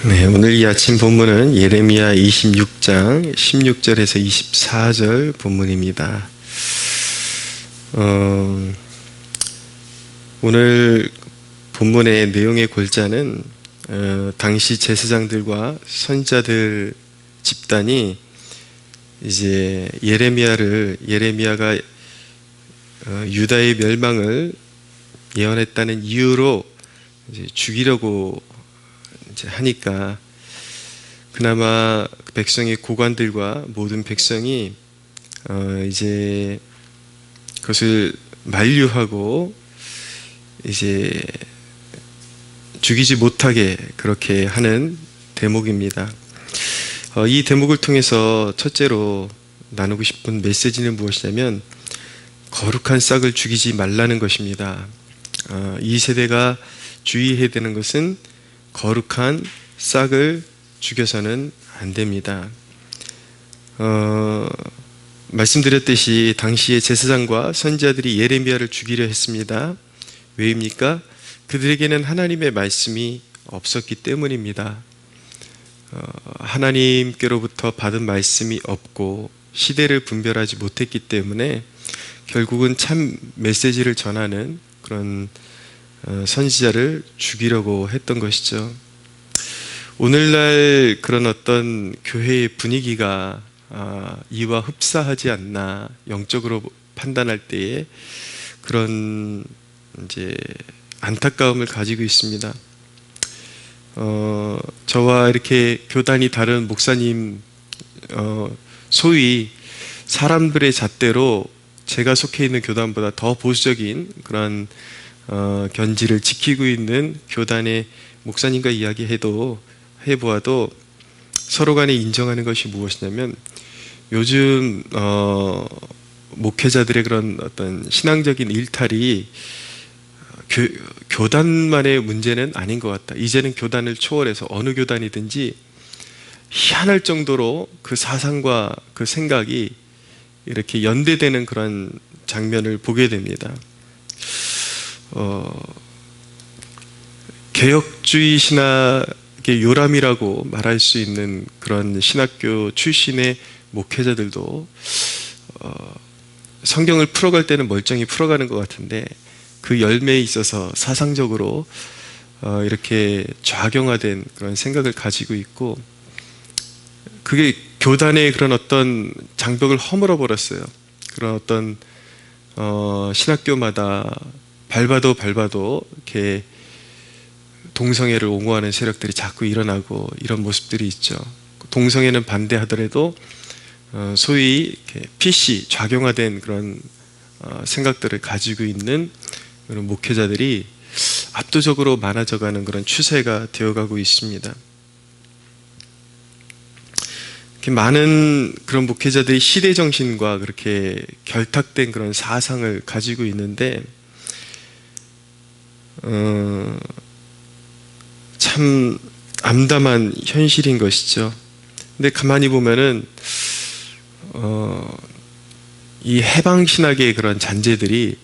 네, 오늘 이 아침 본문은 예레미야 26장 16절에서 24절 본문입니다. 오늘 본문의 내용의 골자는 당시 제사장들과 선지자들 집단이 이제 예레미야가 유다의 멸망을 예언했다는 이유로 이제 죽이려고 이제 하니까 그나마 백성의 고관들과 모든 백성이 이제 그것을 만류하고 이제 죽이지 못하게 그렇게 하는 대목입니다. 이 대목을 통해서 첫째로 나누고 싶은 메시지는 무엇이냐면 거룩한 싹을 죽이지 말라는 것입니다. 이 세대가 주의해야 되는 것은 거룩한 싹을 죽여서는 안 됩니다. 말씀드렸듯이 당시의 제사장과 선지자들이 예레미야를 죽이려 했습니다. 왜입니까? 그들에게는 하나님의 말씀이 없었기 때문입니다. 하나님께로부터 받은 말씀이 없고 시대를 분별하지 못했기 때문에 결국은 참 메시지를 전하는 그런 선지자를 죽이려고 했던 것이죠. 오늘날 그런 어떤 교회의 분위기가 이와 흡사하지 않나 영적으로 판단할 때에 그런 이제 안타까움을 가지고 있습니다. 저와 이렇게 교단이 다른 목사님, 소위 사람들의 잣대로 제가 속해 있는 교단보다 더 보수적인 그런 견지를 지키고 있는 교단의 목사님과 해보아도 서로 간에 인정하는 것이 무엇이냐면 요즘 목회자들의 그런 어떤 신앙적인 일탈이 교단만의 문제는 아닌 것 같다. 이제는 교단을 초월해서 어느 교단이든지 희한할 정도로 그 사상과 그 생각이 이렇게 연대되는 그런 장면을 보게 됩니다. 개혁주의 신학의 요람이라고 말할 수 있는 그런 신학교 출신의 목회자들도 성경을 풀어갈 때는 멀쩡히 풀어가는 것 같은데 그 열매에 있어서 사상적으로 이렇게 좌경화된 그런 생각을 가지고 있고 그게 교단의 그런 어떤 장벽을 허물어 버렸어요. 그런 어떤 신학교마다 밟아도 이렇게 동성애를 옹호하는 세력들이 자꾸 일어나고 이런 모습들이 있죠. 동성애는 반대하더라도 소위 이렇게 PC 좌경화된 그런 생각들을 가지고 있는 그런 목회자들이 압도적으로 많아져가는 그런 추세가 되어가고 있습니다. 많은 그런 목회자들이 시대 정신과 그렇게 결탁된 그런 사상을 가지고 있는데 참 암담한 현실인 것이죠. 근데 가만히 보면은 이 해방신학의 그런 잔재들이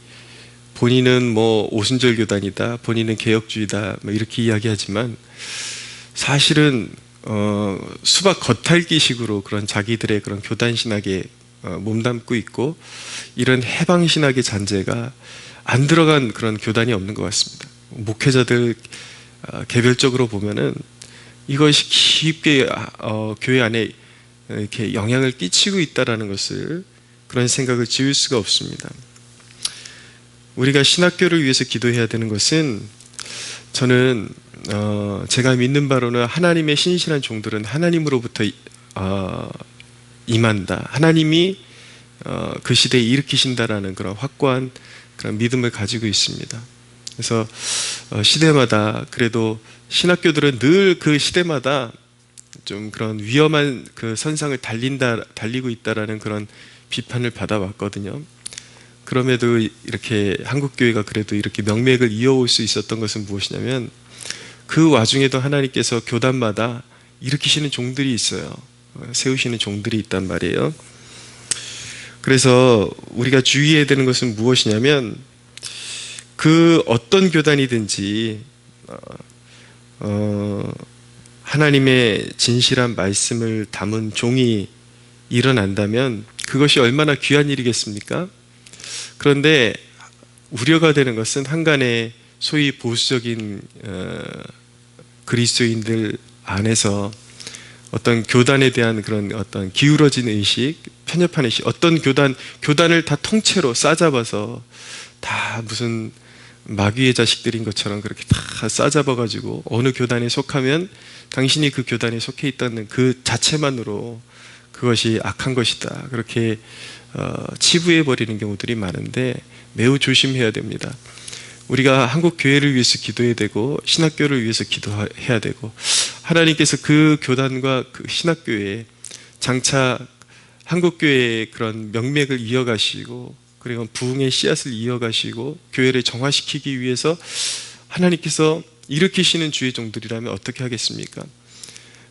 본인은 뭐 오순절 교단이다, 본인은 개혁주의다, 뭐 이렇게 이야기하지만 사실은 수박 겉핥기식으로 그런 자기들의 그런 교단신학에 몸담고 있고 이런 해방신학의 잔재가 안 들어간 그런 교단이 없는 것 같습니다. 목회자들 개별적으로 보면은 이것이 깊게 교회 안에 이렇게 영향을 끼치고 있다라는 것을 그런 생각을 지울 수가 없습니다. 우리가 신학교를 위해서 기도해야 되는 것은 저는 제가 믿는 바로는 하나님의 신실한 종들은 하나님으로부터 임한다. 하나님이 그 시대에 일으키신다라는 그런 확고한 그런 믿음을 가지고 있습니다. 그래서 시대마다 그래도 신학교들은 늘 그 시대마다 좀 그런 위험한 그 선상을 달리고 있다라는 그런 비판을 받아왔거든요. 그럼에도 이렇게 한국교회가 그래도 이렇게 명맥을 이어올 수 있었던 것은 무엇이냐면 그 와중에도 하나님께서 교단마다 일으키시는 종들이 있어요. 세우시는 종들이 있단 말이에요. 그래서 우리가 주의해야 되는 것은 무엇이냐면 그 어떤 교단이든지 하나님의 진실한 말씀을 담은 종이 일어난다면 그것이 얼마나 귀한 일이겠습니까? 그런데 우려가 되는 것은 한간에 소위 보수적인 그리스도인들 안에서 어떤 교단에 대한 그런 어떤 기울어진 의식, 편협한 의식, 어떤 교단을 다 통째로 싸잡아서 다 무슨 마귀의 자식들인 것처럼 그렇게 다 싸잡아가지고 어느 교단에 속하면 당신이 그 교단에 속해 있다는 그 자체만으로 그것이 악한 것이다. 그렇게 치부해버리는 경우들이 많은데 매우 조심해야 됩니다. 우리가 한국 교회를 위해서 기도해야 되고 신학교를 위해서 기도해야 되고 하나님께서 그 교단과 그 신학교에 장차 한국교회의 그런 명맥을 이어가시고 그리고 부흥의 씨앗을 이어가시고 교회를 정화시키기 위해서 하나님께서 일으키시는 주의 종들이라면 어떻게 하겠습니까?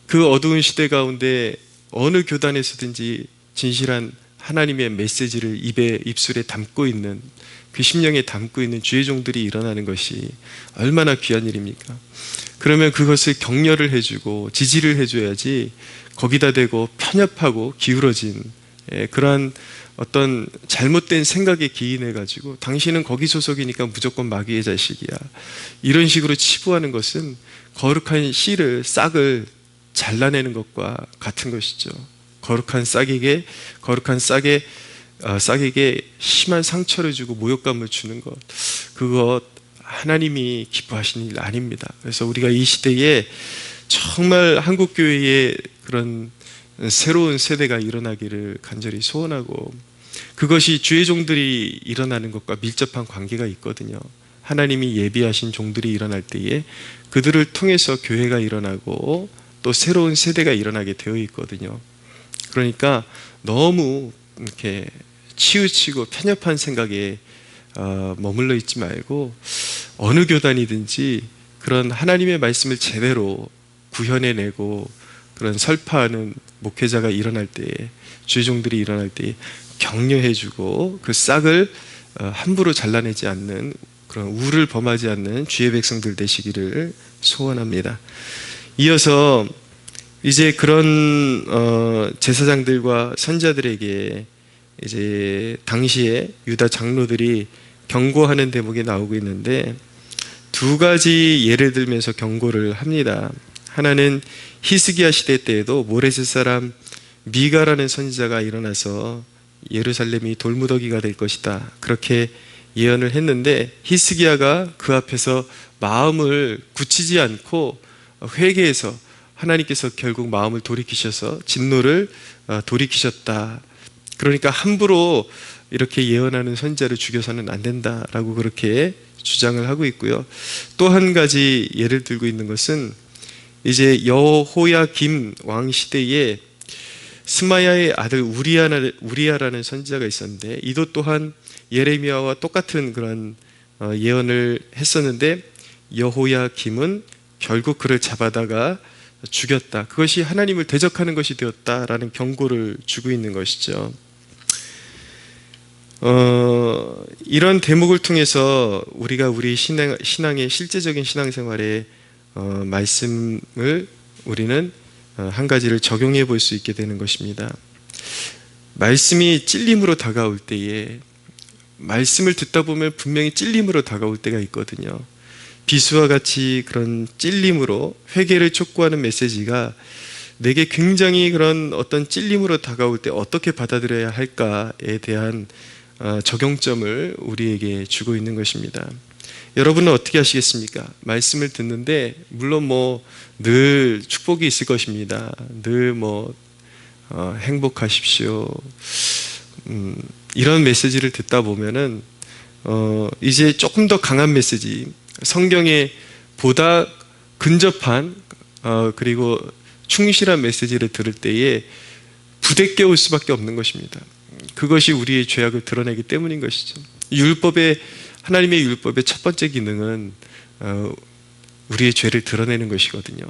그 어두운 시대 가운데 어느 교단에서든지 진실한 하나님의 메시지를 입술에 담고 있는 그 심령에 담고 있는 주의 종들이 일어나는 것이 얼마나 귀한 일입니까? 그러면 그것을 격려를 해주고 지지를 해줘야지 거기다 대고 편협하고 기울어진 그러한 어떤 잘못된 생각에 기인해가지고 당신은 거기 소속이니까 무조건 마귀의 자식이야 이런 식으로 치부하는 것은 거룩한 씨를 싹을 잘라내는 것과 같은 것이죠. 거룩한 싹에게 심한 상처를 주고 모욕감을 주는 것, 그것 하나님이 기뻐하시는 일 아닙니다. 그래서 우리가 이 시대에 정말 한국교회에 그런 새로운 세대가 일어나기를 간절히 소원하고 그것이 주의 종들이 일어나는 것과 밀접한 관계가 있거든요. 하나님이 예비하신 종들이 일어날 때에 그들을 통해서 교회가 일어나고 또 새로운 세대가 일어나게 되어 있거든요. 그러니까 너무 이렇게 치우치고 편협한 생각에 머물러 있지 말고 어느 교단이든지 그런 하나님의 말씀을 제대로 구현해내고 그런 설파하는 목회자가 일어날 때에 주의 종들이 일어날 때에 격려해주고 그 싹을 함부로 잘라내지 않는 그런 우를 범하지 않는 주의 백성들 되시기를 소원합니다. 이어서 이제 그런 제사장들과 선자들에게 이제 당시에 유다 장로들이 경고하는 대목이 나오고 있는데 두 가지 예를 들면서 경고를 합니다. 하나는 히스기야 시대 때에도 모레셋 사람 미가라는 선지자가 일어나서 예루살렘이 돌무더기가 될 것이다. 그렇게 예언을 했는데 히스기야가 그 앞에서 마음을 굳히지 않고 회개해서 하나님께서 결국 마음을 돌이키셔서 진노를 돌이키셨다. 그러니까 함부로 이렇게 예언하는 선지자를 죽여서는 안 된다라고 그렇게 주장을 하고 있고요. 또 한 가지 예를 들고 있는 것은 이제 여호야김 왕 시대에 스마야의 아들 우리야라는 선지자가 있었는데 이도 또한 예레미야와 똑같은 그런 예언을 했었는데 여호야김은 결국 그를 잡아다가 죽였다. 그것이 하나님을 대적하는 것이 되었다라는 경고를 주고 있는 것이죠. 이런 대목을 통해서 우리가 우리 신앙의 실제적인 신앙생활에 말씀을 우리는 한 가지를 적용해 볼 수 있게 되는 것입니다. 말씀이 찔림으로 다가올 때에 말씀을 듣다 보면 분명히 찔림으로 다가올 때가 있거든요. 비수와 같이 그런 찔림으로 회개를 촉구하는 메시지가 내게 굉장히 그런 어떤 찔림으로 다가올 때 어떻게 받아들여야 할까에 대한 적용점을 우리에게 주고 있는 것입니다. 여러분은 어떻게 하시겠습니까? 말씀을 듣는데 물론 늘 축복이 있을 것입니다. 늘 행복하십시오. 이런 메시지를 듣다 보면은 이제 조금 더 강한 메시지, 성경에 보다 근접한 그리고 충실한 메시지를 들을 때에 부대껴올 수밖에 없는 것입니다. 그것이 우리의 죄악을 드러내기 때문인 것이죠. 하나님의 율법의 첫 번째 기능은 우리의 죄를 드러내는 것이거든요.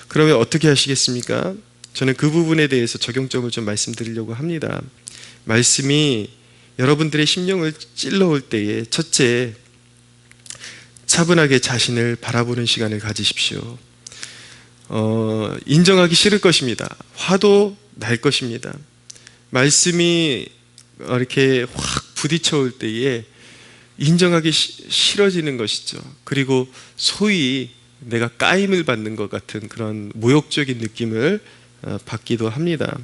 그러면 어떻게 하시겠습니까? 저는 그 부분에 대해서 적용점을 좀 말씀드리려고 합니다. 말씀이 여러분들의 심령을 찔러올 때에 첫째, 차분하게 자신을 바라보는 시간을 가지십시오. 인정하기 싫을 것입니다. 화도 날 것입니다. 말씀이 이렇게 확 부딪혀 올 때에 인정하기 싫어지는 것이죠. 그리고 소위 내가 까임을 받는 것 같은 그런 모욕적인 느낌을 받기도 합니다.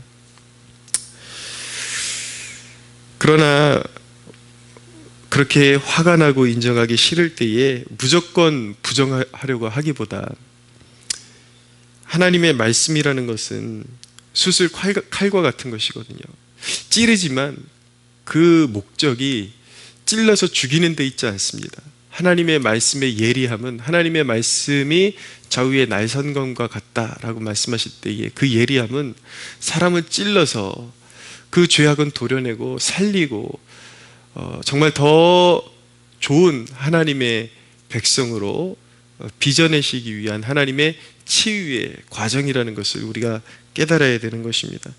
그러나 그렇게 화가 나고 인정하기 싫을 때에 무조건 부정하려고 하기보다 하나님의 말씀이라는 것은 수술 칼과 같은 것이거든요. 찌르지만 그 목적이 찔러서 죽이는 데 있지 않습니다. 하나님의 말씀의 예리함은 하나님의 말씀이 좌우의 날선검과 같다라고 말씀하실 때에 그 예리함은 사람을 찔러서 그 죄악은 도려내고 살리고 정말 더 좋은 하나님의 백성으로 빚어내시기 위한 하나님의 치유의 과정이라는 것을 우리가 깨달아야 되는 것입니다.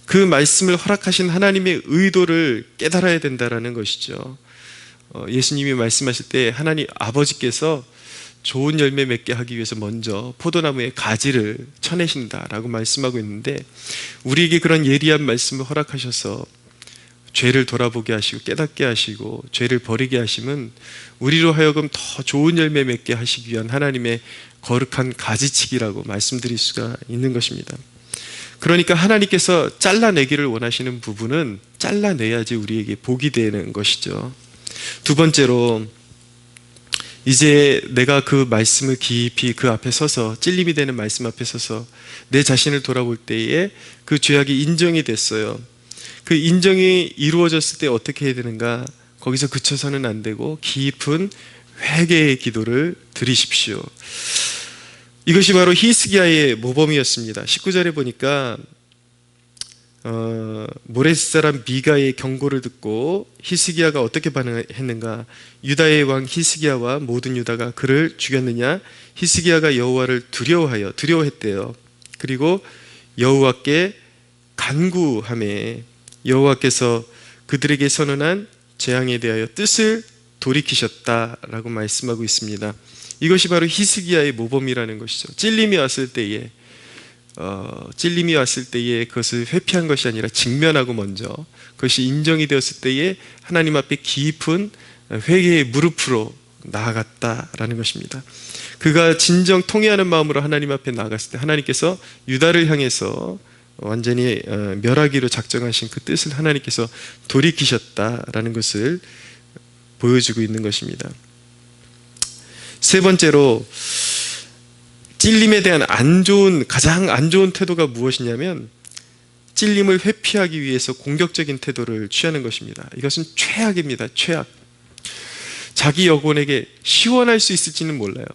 그 말씀을 허락하신 하나님의 의도를 깨달아야 된다는 것이죠. 예수님이 말씀하실 때 하나님 아버지께서 좋은 열매 맺게 하기 위해서 먼저 포도나무의 가지를 쳐내신다라고 말씀하고 있는데, 우리에게 그런 예리한 말씀을 허락하셔서 죄를 돌아보게 하시고 깨닫게 하시고 죄를 버리게 하심은 우리로 하여금 더 좋은 열매 맺게 하시기 위한 하나님의 거룩한 가지치기라고 말씀드릴 수가 있는 것입니다. 그러니까 하나님께서 잘라내기를 원하시는 부분은 잘라내야지 우리에게 복이 되는 것이죠. 두 번째로, 이제 내가 그 말씀을 깊이 그 앞에 서서, 찔림이 되는 말씀 앞에 서서 내 자신을 돌아볼 때에 그 죄악이 인정이 됐어요. 그 인정이 이루어졌을 때 어떻게 해야 되는가? 거기서 그쳐서는 안 되고 깊은 회개의 기도를 드리십시오. 이것이 바로 히스기야의 모범이었습니다. 19절에 보니까 모레스 사람 미가의 경고를 듣고 히스기야가 어떻게 반응했는가? 유다의 왕 히스기야와 모든 유다가 그를 죽였느냐? 히스기야가 여호와를 두려워했대요. 그리고 여호와께 간구하매 여호와께서 그들에게 선언한 재앙에 대하여 뜻을 돌이키셨다라고 말씀하고 있습니다. 이것이 바로 히스기야의 모범이라는 것이죠. 찔림이 왔을 때에 그것을 회피한 것이 아니라 직면하고 먼저 그것이 인정이 되었을 때에 하나님 앞에 깊은 회개의 무릎으로 나아갔다라는 것입니다. 그가 진정 통회하는 마음으로 하나님 앞에 나아갔을 때 하나님께서 유다를 향해서 완전히 멸하기로 작정하신 그 뜻을 하나님께서 돌이키셨다라는 것을 보여주고 있는 것입니다. 세 번째로, 찔림에 대한 가장 안 좋은 태도가 무엇이냐면 찔림을 회피하기 위해서 공격적인 태도를 취하는 것입니다. 이것은 최악입니다. 최악. 자기 영혼에게 시원할 수 있을지는 몰라요.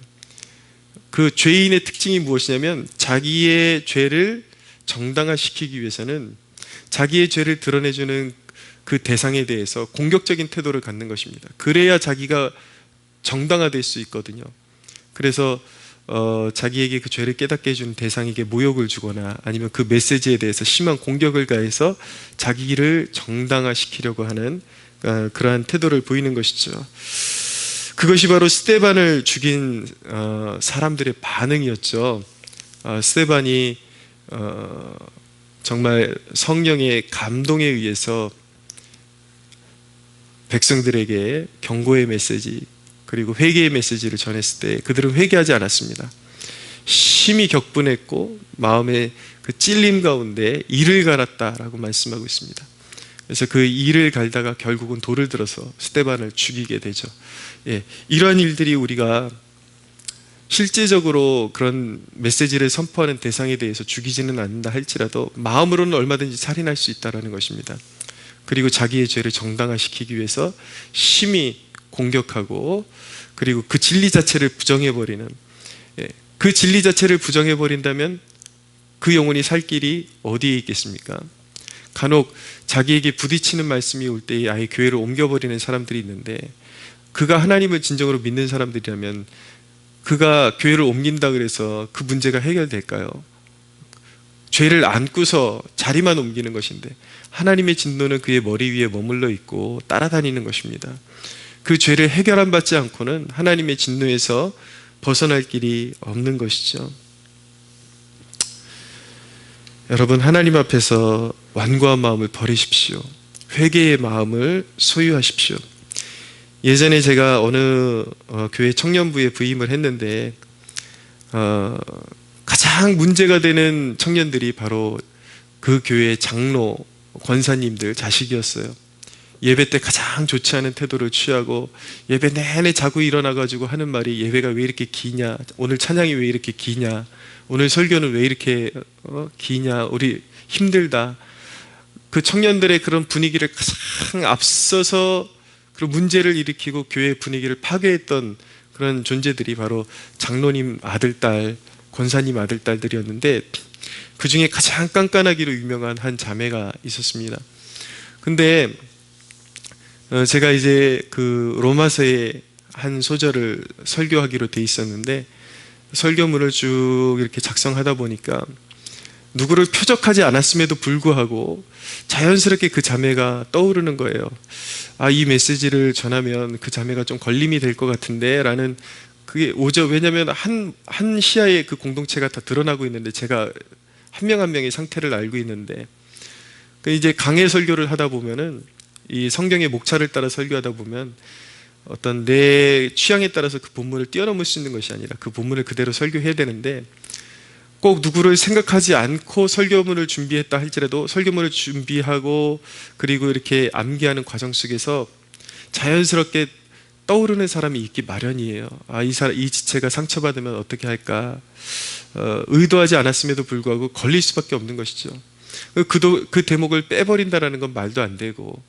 그 죄인의 특징이 무엇이냐면 자기의 죄를 정당화시키기 위해서는 자기의 죄를 드러내주는 그 대상에 대해서 공격적인 태도를 갖는 것입니다. 그래야 자기가 정당화될 수 있거든요. 그래서 자기에게 그 죄를 깨닫게 해주는 대상에게 모욕을 주거나 아니면 그 메시지에 대해서 심한 공격을 가해서 자기를 정당화시키려고 하는 그러한 태도를 보이는 것이죠. 그것이 바로 스데반을 죽인 사람들의 반응이었죠. 스데반이 정말 성령의 감동에 의해서 백성들에게 경고의 메시지 그리고 회개의 메시지를 전했을 때 그들은 회개하지 않았습니다. 심히 격분했고 마음의 그 찔림 가운데 이를 갈았다라고 말씀하고 있습니다. 그래서 그 이를 갈다가 결국은 돌을 들어서 스데반을 죽이게 되죠. 이러한 일들이 우리가 실제적으로 그런 메시지를 선포하는 대상에 대해서 죽이지는 않는다 할지라도 마음으로는 얼마든지 살인할 수 있다는 것입니다. 그리고 자기의 죄를 정당화시키기 위해서 심히 공격하고 그리고 그 진리 자체를 부정해버리는, 그 진리 자체를 부정해버린다면 그 영혼이 살 길이 어디에 있겠습니까? 간혹 자기에게 부딪히는 말씀이 올 때에 아예 교회를 옮겨버리는 사람들이 있는데, 그가 하나님을 진정으로 믿는 사람들이라면 그가 교회를 옮긴다 그래서 그 문제가 해결될까요? 죄를 안고서 자리만 옮기는 것인데 하나님의 진노는 그의 머리 위에 머물러 있고 따라다니는 것입니다. 그 죄를 해결함 받지 않고는 하나님의 진노에서 벗어날 길이 없는 것이죠. 여러분, 하나님 앞에서 완고한 마음을 버리십시오. 회개의 마음을 소유하십시오. 예전에 제가 어느 교회 청년부에 부임을 했는데 가장 문제가 되는 청년들이 바로 그 교회의 장로, 권사님들 자식이었어요. 예배 때 가장 좋지 않은 태도를 취하고 예배 내내 자고 일어나가지고 하는 말이 예배가 왜 이렇게 기냐, 오늘 찬양이 왜 이렇게 기냐, 오늘 설교는 왜 이렇게 기냐, 우리 힘들다. 그 청년들의 그런 분위기를 가장 앞서서 그런 문제를 일으키고 교회 분위기를 파괴했던 그런 존재들이 바로 장로님 아들딸, 권사님 아들딸들이었는데 그 중에 가장 깐깐하기로 유명한 한 자매가 있었습니다. 근데 제가 이제 그 로마서의 한 소절을 설교하기로 돼 있었는데 설교문을 쭉 이렇게 작성하다 보니까 누구를 표적하지 않았음에도 불구하고 자연스럽게 그 자매가 떠오르는 거예요. 아, 이 메시지를 전하면 그 자매가 좀 걸림이 될 것 같은데 라는 그게 오죠. 왜냐하면 한 시야에 그 공동체가 다 드러나고 있는데 제가 한 명 한 명의 상태를 알고 있는데 이제 강해 설교를 하다 보면은 이 성경의 목차를 따라 설교하다 보면 어떤 내 취향에 따라서 그 본문을 뛰어넘을 수 있는 것이 아니라 그 본문을 그대로 설교해야 되는데 꼭 누구를 생각하지 않고 설교문을 준비했다 할지라도 설교문을 준비하고 그리고 이렇게 암기하는 과정 속에서 자연스럽게 떠오르는 사람이 있기 마련이에요. 아, 이 지체가 상처받으면 어떻게 할까? 의도하지 않았음에도 불구하고 걸릴 수밖에 없는 것이죠. 그 대목을 빼버린다라는 건 말도 안 되고,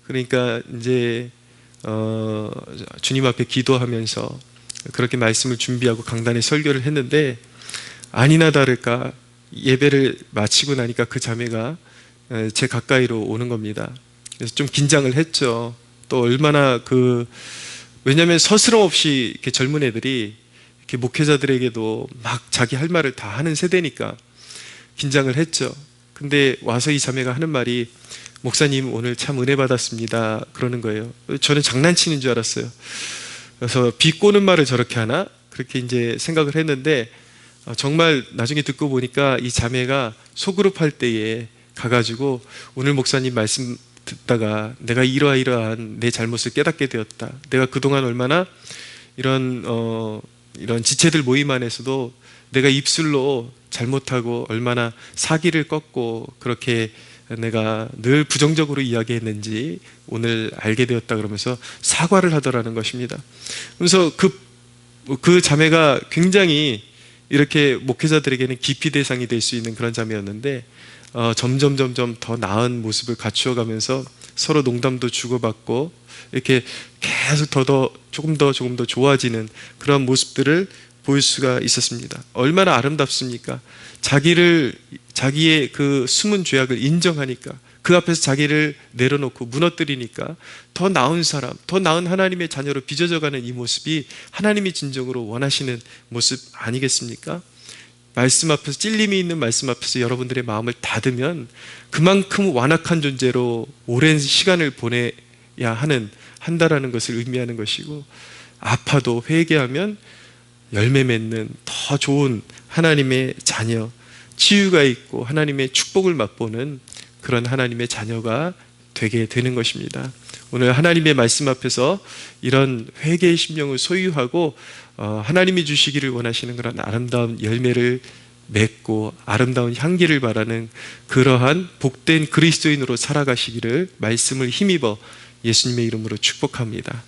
그러니까 이제 주님 앞에 기도하면서 그렇게 말씀을 준비하고 강단에 설교를 했는데 아니나 다를까 예배를 마치고 나니까 그 자매가 제 가까이로 오는 겁니다. 그래서 좀 긴장을 했죠. 또 얼마나 왜냐하면 서스럼없이 이렇게 젊은 애들이 이렇게 목회자들에게도 막 자기 할 말을 다 하는 세대니까 긴장을 했죠. 근데 와서 이 자매가 하는 말이 목사님 오늘 참 은혜 받았습니다 그러는 거예요. 저는 장난치는 줄 알았어요. 그래서 비꼬는 말을 저렇게 하나? 그렇게 이제 생각을 했는데 정말 나중에 듣고 보니까 이 자매가 소그룹 할 때에 가가지고 오늘 목사님 말씀 듣다가 내가 이러한 내 잘못을 깨닫게 되었다. 내가 그동안 얼마나 이런 지체들 모임 안에서도 내가 입술로 잘못하고 얼마나 사기를 꺾고 그렇게 내가 늘 부정적으로 이야기했는지 오늘 알게 되었다 그러면서 사과를 하더라는 것입니다. 그래서 그 자매가 굉장히 이렇게 목회자들에게는 기피 대상이 될 수 있는 그런 자매였는데 점점 더 나은 모습을 갖추어가면서 서로 농담도 주고받고 이렇게 계속 조금 더 좋아지는 그런 모습들을 보일 수가 있었습니다. 얼마나 아름답습니까? 자기의 그 숨은 죄악을 인정하니까 그 앞에서 자기를 내려놓고 무너뜨리니까 더 나은 사람, 더 나은 하나님의 자녀로 빚어져가는 이 모습이 하나님이 진정으로 원하시는 모습 아니겠습니까? 말씀 앞에서 찔림이 있는 말씀 앞에서 여러분들의 마음을 닫으면 그만큼 완악한 존재로 오랜 시간을 보내야 한다라는 것을 의미하는 것이고, 아파도 회개하면 열매 맺는 더 좋은 하나님의 자녀, 치유가 있고 하나님의 축복을 맛보는 그런 하나님의 자녀가 되게 되는 것입니다. 오늘 하나님의 말씀 앞에서 이런 회개의 심령을 소유하고 하나님이 주시기를 원하시는 그런 아름다운 열매를 맺고 아름다운 향기를 바라는 그러한 복된 그리스도인으로 살아가시기를 말씀을 힘입어 예수님의 이름으로 축복합니다.